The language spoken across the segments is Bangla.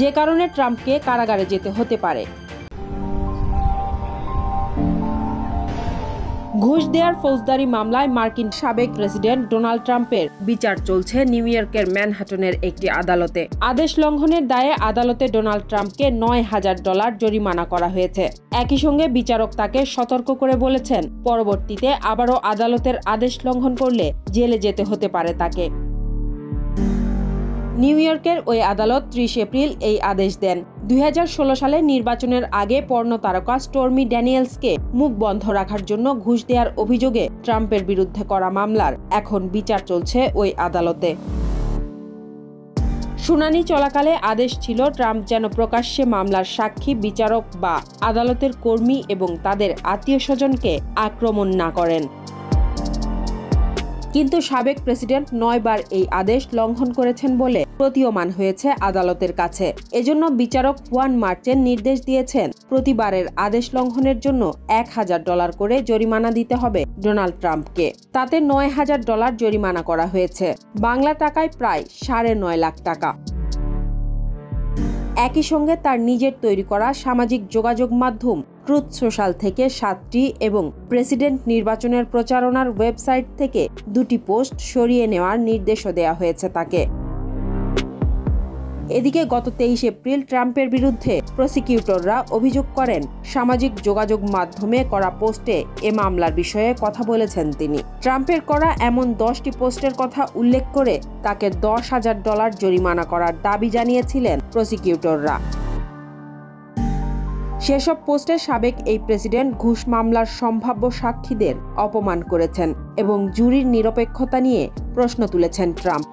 যে কারণে ট্রাম্পকে কারাগারে যেতে হতে পারে। ঘুষ দেওয়ার ফৌজদারি মামলায় মার্কিন সাবেক প্রেসিডেন্ট ডোনাল্ড ট্রাম্পের বিচার চলছে নিউ ইয়র্কের ম্যানহাটনের একটি আদালতে। আদেশ লঙ্ঘনের দায়ে আদালতে ডোনাল্ড ট্রাম্পকে $9,000 জরিমানা করা হয়েছে। একই সঙ্গে বিচারক তাকে সতর্ক করে বলেছেন, পরবর্তীতে আবারও আদালতের আদেশ লঙ্ঘন করলে জেলে যেতে হতে পারে তাকে। নিউ ইয়র্কের ওই আদালত 30 এপ্রিল এই আদেশ দেন। 2016 সালে নির্বাচনের আগে পর্নো তারকা স্টর্মি ড্যানিয়েলসকে মুখ বন্ধ রাখার জন্য ঘুষ দেওয়ার অভিযোগে ট্রাম্পের বিরুদ্ধে করা মামলার এখন বিচার চলছে ওই আদালতে। শুনানি চলাকালে আদেশ ছিল ট্রাম্প যেন প্রকাশ্যে মামলার সাক্ষী, বিচারক বা আদালতের কর্মী এবং তাদের আত্মীয়স্বজনকে আক্রমণ না করেন। কিন্তু সাবেক প্রেসিডেন্ট 9 বার এই আদেশ লঙ্ঘন করেছেন বলে প্রতীয়মান হয়েছে আদালতের কাছে। এজন্য বিচারক হুয়ান মার্চেন নির্দেশ দিয়েছেন, প্রতিবারের আদেশ লঙ্ঘনের জন্য $1,000 করে জরিমানা দিতে হবে ডোনাল্ড ট্রাম্পকে। তাতে $9,000 জরিমানা করা হয়েছে, বাংলা টাকায় প্রায় 9.5 লাখ টাকা। একই সঙ্গে তার নিজের তৈরি করা সামাজিক যোগাযোগ মাধ্যম ট্রুথ সোশ্যাল থেকে 7টি এবং প্রেসিডেন্ট নির্বাচনের প্রচারণার ওয়েবসাইট থেকে 2টি পোস্ট সরিয়ে নেওয়ার নির্দেশও দেওয়া হয়েছে তাকে। এদিকে গত 23 এপ্রিল ট্রাম্পের বিরুদ্ধে প্রসিকিউটররা অভিযোগ করেন, সামাজিক যোগাযোগ মাধ্যমে করা পোস্টে এ মামলার বিষয়ে কথা বলেছেন তিনি। ট্রাম্পের করা এমন 10টি পোস্টের কথা উল্লেখ করে তাকে $10,000 জরিমানা করার দাবি জানিয়েছিলেন প্রসিকিউটররা। সেসব পোস্টে সাবেক এই প্রেসিডেন্ট ঘুষ মামলার সম্ভাব্য সাক্ষীদের অপমান করেছেন এবং জুরির নিরপেক্ষতা নিয়ে প্রশ্ন তুলেছেন ট্রাম্প।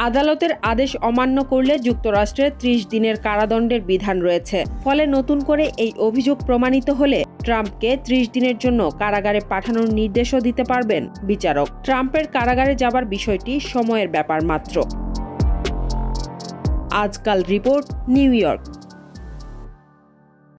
আদালতের আদেশ অমান্য করলে যুক্তরাষ্ট্রে 30 দিনের কারাদণ্ডের বিধান রয়েছে। ফলে নতুন করে এই অভিযোগ প্রমাণিত হলে ট্রাম্পকে 30 দিনের জন্য কারাগারে পাঠানোর নির্দেশও দিতে পারবেন বিচারক। ট্রাম্পের কারাগারে যাবার বিষয়টি সময়ের ব্যাপার মাত্র। আজকাল রিপোর্ট, নিউ ইয়র্ক।